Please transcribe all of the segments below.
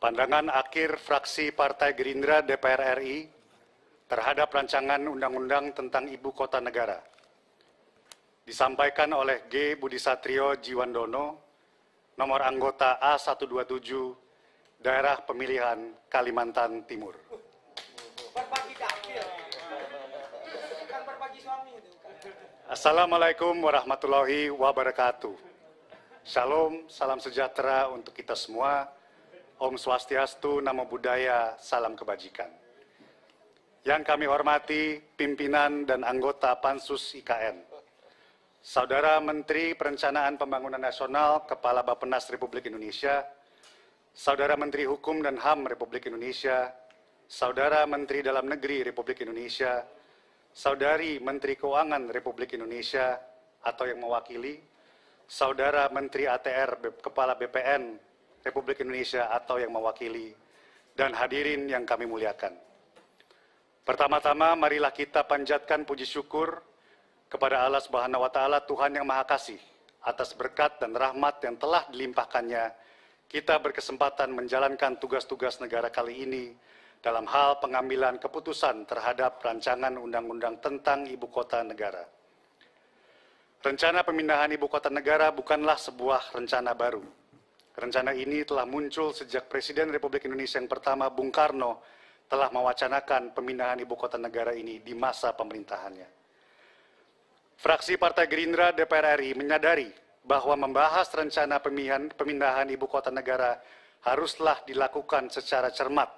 Pandangan akhir fraksi Partai Gerindra DPR RI terhadap rancangan undang-undang tentang Ibu Kota Negara disampaikan oleh G. Budi Satrio Jiwandono, nomor anggota A127, Daerah Pemilihan Kalimantan Timur. Assalamualaikum warahmatullahi wabarakatuh. Shalom, salam sejahtera untuk kita semua. Om Swastiastu, Namo Buddhaya, salam kebajikan. Yang kami hormati pimpinan dan anggota Pansus IKN, Saudara Menteri Perencanaan Pembangunan Nasional, Kepala Bappenas Republik Indonesia, Saudara Menteri Hukum dan HAM Republik Indonesia, Saudara Menteri Dalam Negeri Republik Indonesia, Saudari Menteri Keuangan Republik Indonesia atau yang mewakili, Saudara Menteri ATR Kepala BPN Republik Indonesia atau yang mewakili, dan hadirin yang kami muliakan. Pertama-tama, marilah kita panjatkan puji syukur kepada Allah Subhanahu wa Ta'ala, Tuhan yang Maha Kasih, atas berkat dan rahmat yang telah dilimpahkannya. Kita berkesempatan menjalankan tugas-tugas negara kali ini dalam hal pengambilan keputusan terhadap rancangan undang-undang tentang Ibu Kota Negara. Rencana pemindahan Ibu Kota Negara bukanlah sebuah rencana baru. Rencana ini telah muncul sejak Presiden Republik Indonesia yang pertama, Bung Karno, telah mewacanakan pemindahan Ibu Kota Negara ini di masa pemerintahannya. Fraksi Partai Gerindra DPR RI menyadari bahwa membahas rencana pemindahan Ibu Kota Negara haruslah dilakukan secara cermat,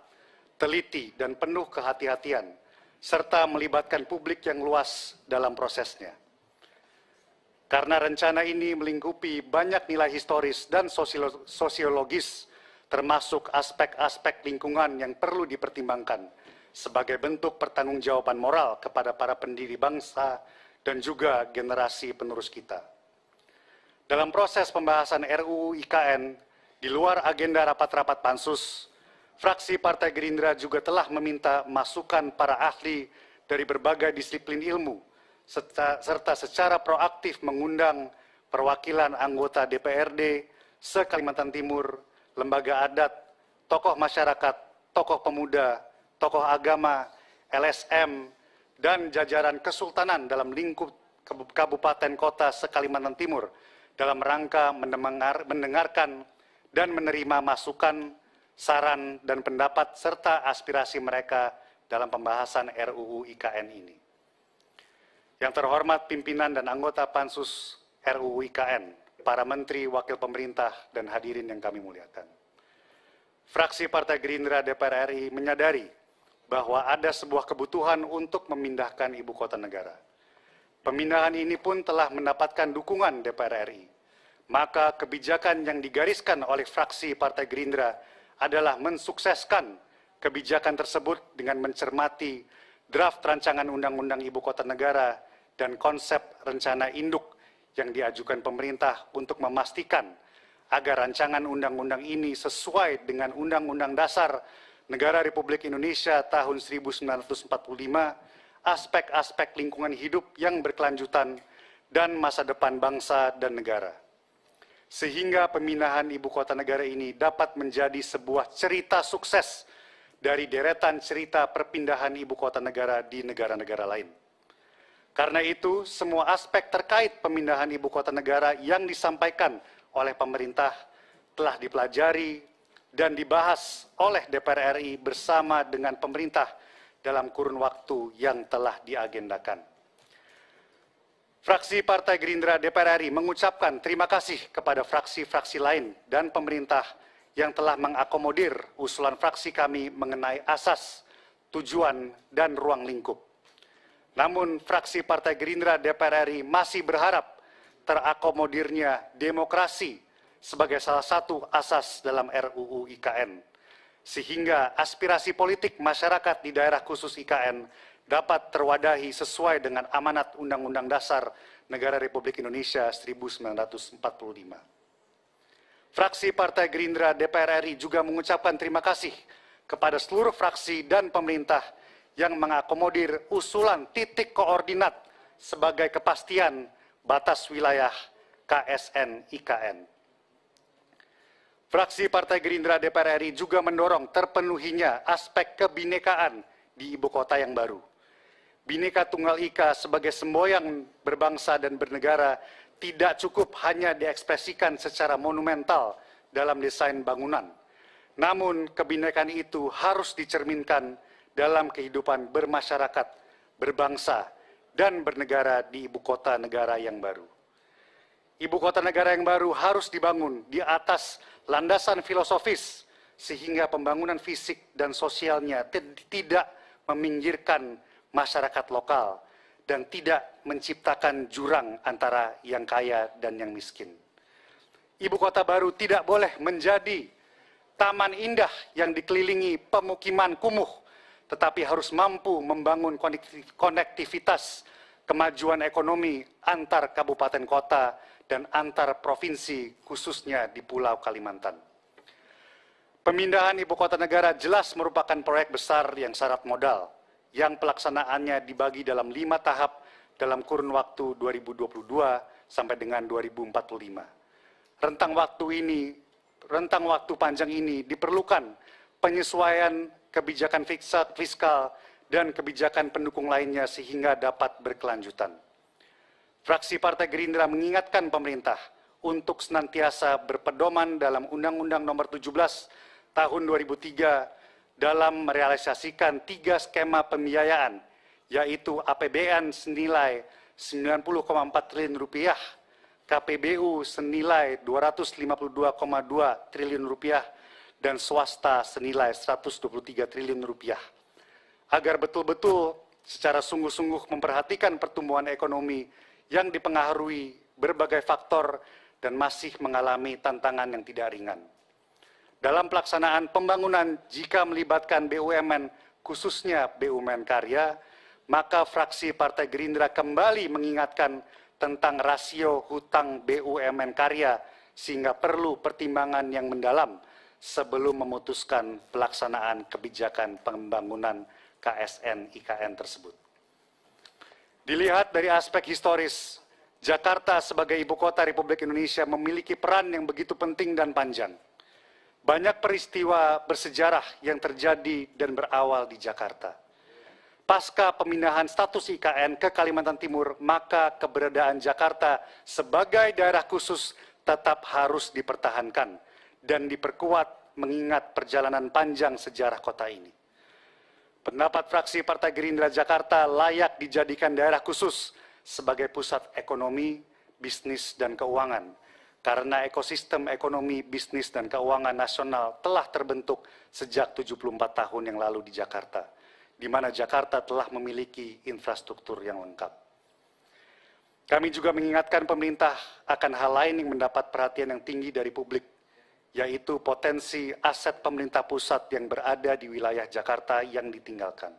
teliti, dan penuh kehati-hatian, serta melibatkan publik yang luas dalam prosesnya. Karena rencana ini melingkupi banyak nilai historis dan sosiologis, termasuk aspek-aspek lingkungan yang perlu dipertimbangkan sebagai bentuk pertanggungjawaban moral kepada para pendiri bangsa dan juga generasi penerus kita. Dalam proses pembahasan RUU IKN, di luar agenda rapat-rapat Pansus, fraksi Partai Gerindra juga telah meminta masukan para ahli dari berbagai disiplin ilmu, serta secara proaktif mengundang perwakilan anggota DPRD se-Kalimantan Timur, lembaga adat, tokoh masyarakat, tokoh pemuda, tokoh agama, LSM, dan jajaran kesultanan dalam lingkup kabupaten kota se-Kalimantan Timur dalam rangka mendengarkan dan menerima masukan, saran, dan pendapat serta aspirasi mereka dalam pembahasan RUU IKN ini. Yang terhormat pimpinan dan anggota Pansus RUU IKN, para menteri, wakil pemerintah, dan hadirin yang kami muliakan. Fraksi Partai Gerindra DPR RI menyadari bahwa ada sebuah kebutuhan untuk memindahkan Ibu Kota Negara. Pemindahan ini pun telah mendapatkan dukungan DPR RI. Maka kebijakan yang digariskan oleh fraksi Partai Gerindra adalah mensukseskan kebijakan tersebut dengan mencermati draft rancangan Undang-Undang Ibu Kota Negara dan konsep rencana induk yang diajukan pemerintah untuk memastikan agar rancangan undang-undang ini sesuai dengan Undang-Undang Dasar Negara Republik Indonesia tahun 1945, aspek-aspek lingkungan hidup yang berkelanjutan, dan masa depan bangsa dan negara. Sehingga pemindahan Ibu Kota Negara ini dapat menjadi sebuah cerita sukses dari deretan cerita perpindahan Ibu Kota Negara di negara-negara lain. Karena itu, semua aspek terkait pemindahan Ibu Kota Negara yang disampaikan oleh pemerintah telah dipelajari dan dibahas oleh DPR RI bersama dengan pemerintah dalam kurun waktu yang telah diagendakan. Fraksi Partai Gerindra DPR RI mengucapkan terima kasih kepada fraksi-fraksi lain dan pemerintah yang telah mengakomodir usulan fraksi kami mengenai asas, tujuan, dan ruang lingkup. Namun, fraksi Partai Gerindra DPR RI masih berharap terakomodirnya demokrasi sebagai salah satu asas dalam RUU IKN, sehingga aspirasi politik masyarakat di daerah khusus IKN dapat terwadahi sesuai dengan amanat Undang-Undang Dasar Negara Republik Indonesia 1945. Fraksi Partai Gerindra DPR RI juga mengucapkan terima kasih kepada seluruh fraksi dan pemerintah yang mengakomodir usulan titik koordinat sebagai kepastian batas wilayah KSN IKN. Fraksi Partai Gerindra DPR RI juga mendorong terpenuhinya aspek kebinekaan di ibu kota yang baru. Bhinneka Tunggal Ika sebagai semboyan berbangsa dan bernegara tidak cukup hanya diekspresikan secara monumental dalam desain bangunan. Namun kebinekaan itu harus dicerminkan dalam kehidupan bermasyarakat, berbangsa, dan bernegara di ibu kota negara yang baru. Ibu kota negara yang baru harus dibangun di atas landasan filosofis sehingga pembangunan fisik dan sosialnya tidak meminggirkan masyarakat lokal dan tidak menciptakan jurang antara yang kaya dan yang miskin. Ibu kota baru tidak boleh menjadi taman indah yang dikelilingi pemukiman kumuh, tetapi harus mampu membangun konektivitas kemajuan ekonomi antar kabupaten kota dan antar provinsi, khususnya di Pulau Kalimantan. Pemindahan ibu kota negara jelas merupakan proyek besar yang syarat modal, yang pelaksanaannya dibagi dalam 5 tahap dalam kurun waktu 2022 sampai dengan 2045. Rentang waktu panjang ini diperlukan penyesuaian kebijakan fiskal dan kebijakan pendukung lainnya sehingga dapat berkelanjutan. Fraksi Partai Gerindra mengingatkan pemerintah untuk senantiasa berpedoman dalam Undang-Undang Nomor 17 Tahun 2003 dalam merealisasikan 3 skema pembiayaan, yaitu APBN senilai 90,4 triliun rupiah, KPBU senilai 252,2 triliun rupiah, dan swasta senilai 123 triliun rupiah. Agar betul-betul secara sungguh-sungguh memperhatikan pertumbuhan ekonomi yang dipengaruhi berbagai faktor dan masih mengalami tantangan yang tidak ringan. Dalam pelaksanaan pembangunan jika melibatkan BUMN, khususnya BUMN karya, maka fraksi Partai Gerindra kembali mengingatkan tentang rasio hutang BUMN karya sehingga perlu pertimbangan yang mendalam sebelum memutuskan pelaksanaan kebijakan pembangunan KSN IKN tersebut. Dilihat dari aspek historis, Jakarta sebagai ibu kota Republik Indonesia memiliki peran yang begitu penting dan panjang. Banyak peristiwa bersejarah yang terjadi dan berawal di Jakarta. Pasca pemindahan status IKN ke Kalimantan Timur, maka keberadaan Jakarta sebagai daerah khusus tetap harus dipertahankan dan diperkuat mengingat perjalanan panjang sejarah kota ini. Pendapat fraksi Partai Gerindra Jakarta layak dijadikan daerah khusus sebagai pusat ekonomi, bisnis, dan keuangan, karena ekosistem ekonomi, bisnis, dan keuangan nasional telah terbentuk sejak 74 tahun yang lalu di Jakarta, di mana Jakarta telah memiliki infrastruktur yang lengkap. Kami juga mengingatkan pemerintah akan hal lain yang mendapat perhatian yang tinggi dari publik, yaitu potensi aset pemerintah pusat yang berada di wilayah Jakarta yang ditinggalkan.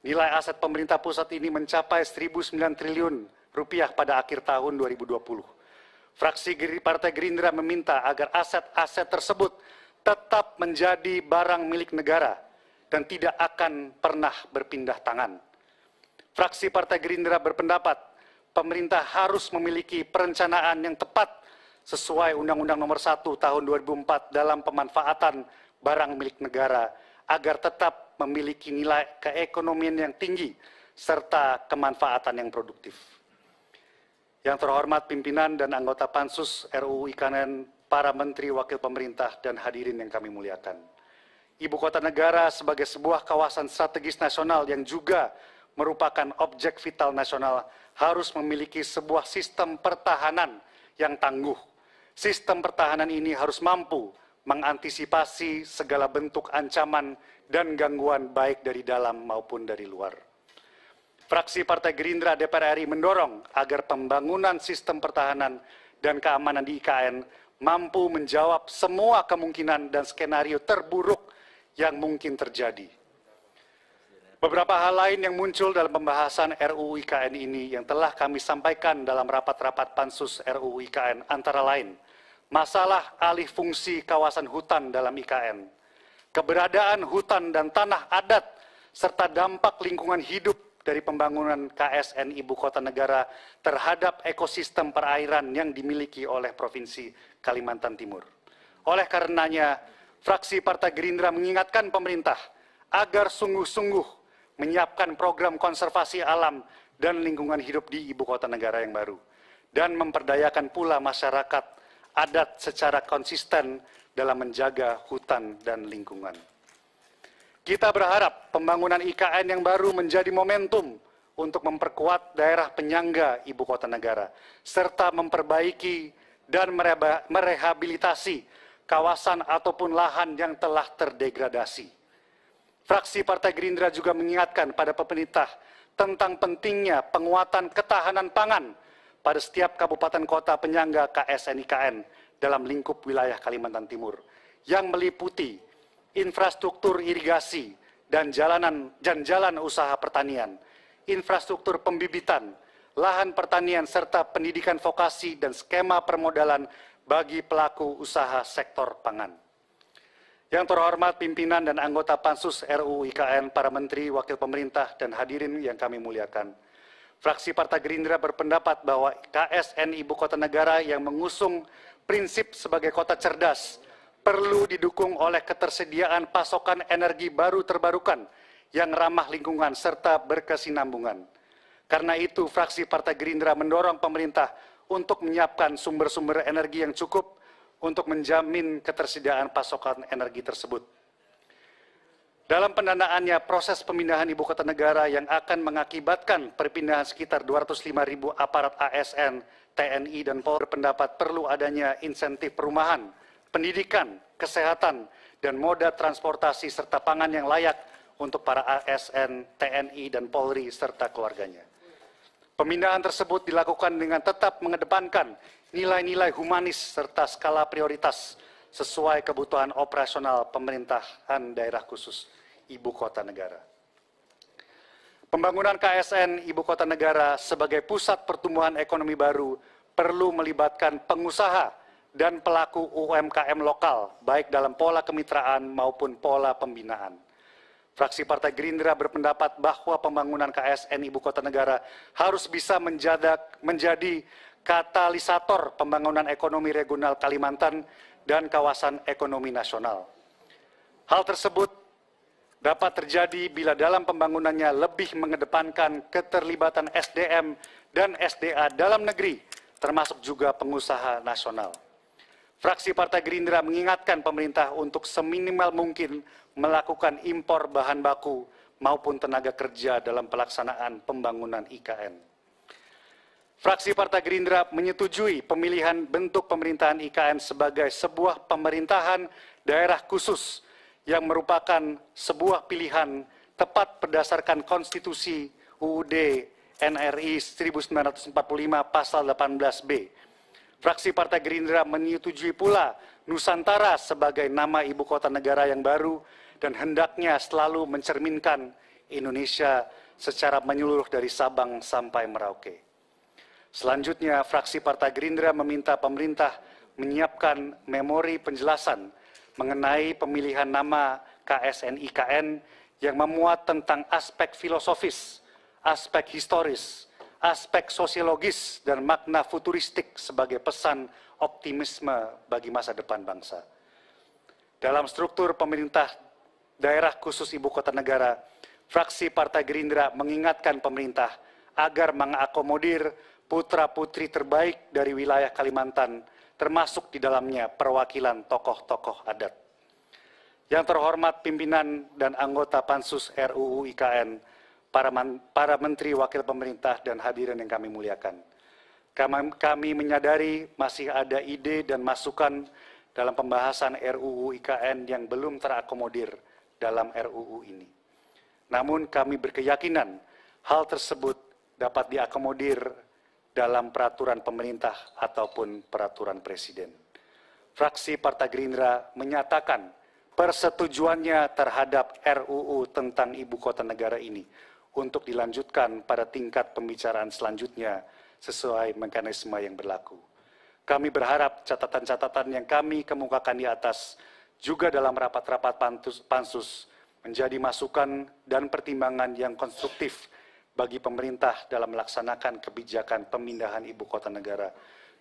Nilai aset pemerintah pusat ini mencapai 1.009 triliun rupiah pada akhir tahun 2020. Fraksi Partai Gerindra meminta agar aset-aset tersebut tetap menjadi barang milik negara dan tidak akan pernah berpindah tangan. Fraksi Partai Gerindra berpendapat pemerintah harus memiliki perencanaan yang tepat sesuai Undang-Undang Nomor 1 Tahun 2004 dalam pemanfaatan barang milik negara agar tetap memiliki nilai keekonomian yang tinggi serta kemanfaatan yang produktif. Yang terhormat pimpinan dan anggota Pansus RUU IKN, para menteri, wakil pemerintah, dan hadirin yang kami muliakan. Ibu kota negara sebagai sebuah kawasan strategis nasional yang juga merupakan objek vital nasional harus memiliki sebuah sistem pertahanan yang tangguh. Sistem pertahanan ini harus mampu mengantisipasi segala bentuk ancaman dan gangguan baik dari dalam maupun dari luar. Fraksi Partai Gerindra DPR RI mendorong agar pembangunan sistem pertahanan dan keamanan di IKN mampu menjawab semua kemungkinan dan skenario terburuk yang mungkin terjadi. Beberapa hal lain yang muncul dalam pembahasan RUU IKN ini yang telah kami sampaikan dalam rapat-rapat Pansus RUU IKN antara lain, masalah alih fungsi kawasan hutan dalam IKN, keberadaan hutan dan tanah adat, serta dampak lingkungan hidup dari pembangunan KSN Ibu Kota Negara terhadap ekosistem perairan yang dimiliki oleh Provinsi Kalimantan Timur. Oleh karenanya, fraksi Partai Gerindra mengingatkan pemerintah agar sungguh-sungguh menyiapkan program konservasi alam dan lingkungan hidup di ibu kota negara yang baru, dan memperdayakan pula masyarakat adat secara konsisten dalam menjaga hutan dan lingkungan. Kita berharap pembangunan IKN yang baru menjadi momentum untuk memperkuat daerah penyangga ibu kota negara, serta memperbaiki dan merehabilitasi kawasan ataupun lahan yang telah terdegradasi. Fraksi Partai Gerindra juga mengingatkan pada pemerintah tentang pentingnya penguatan ketahanan pangan pada setiap kabupaten kota penyangga KSN IKN dalam lingkup wilayah Kalimantan Timur, yang meliputi infrastruktur irigasi dan jalan usaha pertanian, infrastruktur pembibitan, lahan pertanian, serta pendidikan vokasi dan skema permodalan bagi pelaku usaha sektor pangan. Yang terhormat pimpinan dan anggota Pansus RUU IKN, para menteri, wakil pemerintah, dan hadirin yang kami muliakan. Fraksi Partai Gerindra berpendapat bahwa KSN Ibu Kota Negara yang mengusung prinsip sebagai kota cerdas perlu didukung oleh ketersediaan pasokan energi baru terbarukan yang ramah lingkungan serta berkesinambungan. Karena itu, fraksi Partai Gerindra mendorong pemerintah untuk menyiapkan sumber-sumber energi yang cukup untuk menjamin ketersediaan pasokan energi tersebut. Dalam pendanaannya, proses pemindahan ibu kota negara yang akan mengakibatkan perpindahan sekitar 205.000 aparat ASN, TNI, dan Polri, berpendapat perlu adanya insentif perumahan, pendidikan, kesehatan, dan moda transportasi serta pangan yang layak untuk para ASN, TNI, dan Polri serta keluarganya. Pemindahan tersebut dilakukan dengan tetap mengedepankan nilai-nilai humanis serta skala prioritas sesuai kebutuhan operasional pemerintahan daerah khusus ibu kota negara. Pembangunan KSN ibu kota negara sebagai pusat pertumbuhan ekonomi baru perlu melibatkan pengusaha dan pelaku UMKM lokal, baik dalam pola kemitraan maupun pola pembinaan. Fraksi Partai Gerindra berpendapat bahwa pembangunan KSN ibu kota negara harus bisa menjadi katalisator pembangunan ekonomi regional Kalimantan dan kawasan ekonomi nasional. Hal tersebut dapat terjadi bila dalam pembangunannya lebih mengedepankan keterlibatan SDM dan SDA dalam negeri, termasuk juga pengusaha nasional. Fraksi Partai Gerindra mengingatkan pemerintah untuk seminimal mungkin melakukan impor bahan baku maupun tenaga kerja dalam pelaksanaan pembangunan IKN. Fraksi Partai Gerindra menyetujui pemilihan bentuk pemerintahan IKN sebagai sebuah pemerintahan daerah khusus yang merupakan sebuah pilihan tepat berdasarkan Konstitusi UUD NRI 1945 Pasal 18B. Fraksi Partai Gerindra menyetujui pula Nusantara sebagai nama ibu kota negara yang baru dan hendaknya selalu mencerminkan Indonesia secara menyeluruh dari Sabang sampai Merauke. Selanjutnya, fraksi Partai Gerindra meminta pemerintah menyiapkan memori penjelasan mengenai pemilihan nama KSN IKN yang memuat tentang aspek filosofis, aspek historis, aspek sosiologis, dan makna futuristik sebagai pesan optimisme bagi masa depan bangsa. Dalam struktur pemerintah daerah khusus ibu kota negara, fraksi Partai Gerindra mengingatkan pemerintah agar mengakomodir putra-putri terbaik dari wilayah Kalimantan, termasuk di dalamnya perwakilan tokoh-tokoh adat. Yang terhormat pimpinan dan anggota Pansus RUU IKN, para menteri wakil pemerintah dan hadirin yang kami muliakan. Kami menyadari masih ada ide dan masukan dalam pembahasan RUU IKN yang belum terakomodir dalam RUU ini. Namun kami berkeyakinan hal tersebut dapat diakomodir dalam peraturan pemerintah ataupun peraturan presiden. Fraksi Partai Gerindra menyatakan persetujuannya terhadap RUU tentang ibu kota negara ini untuk dilanjutkan pada tingkat pembicaraan selanjutnya sesuai mekanisme yang berlaku. Kami berharap catatan-catatan yang kami kemukakan di atas juga dalam rapat-rapat pansus menjadi masukan dan pertimbangan yang konstruktif bagi pemerintah dalam melaksanakan kebijakan pemindahan ibu kota negara,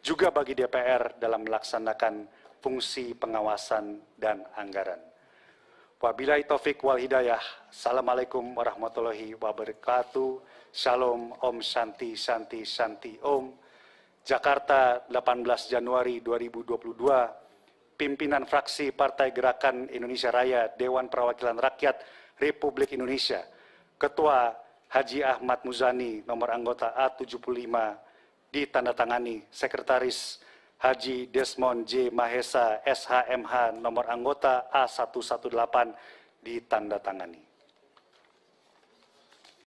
juga bagi DPR dalam melaksanakan fungsi pengawasan dan anggaran. Wabillahi taufik wal hidayah. Assalamualaikum warahmatullahi wabarakatuh. Shalom, Om Shanti, Shanti, Shanti, Om. Jakarta, 18 Januari 2022. Pimpinan fraksi Partai Gerakan Indonesia Raya, Dewan Perwakilan Rakyat Republik Indonesia. Ketua Haji Ahmad Muzani, nomor anggota A75, ditandatangani. Sekretaris Haji Desmond J. Mahesa, SHMH, nomor anggota A118, ditandatangani.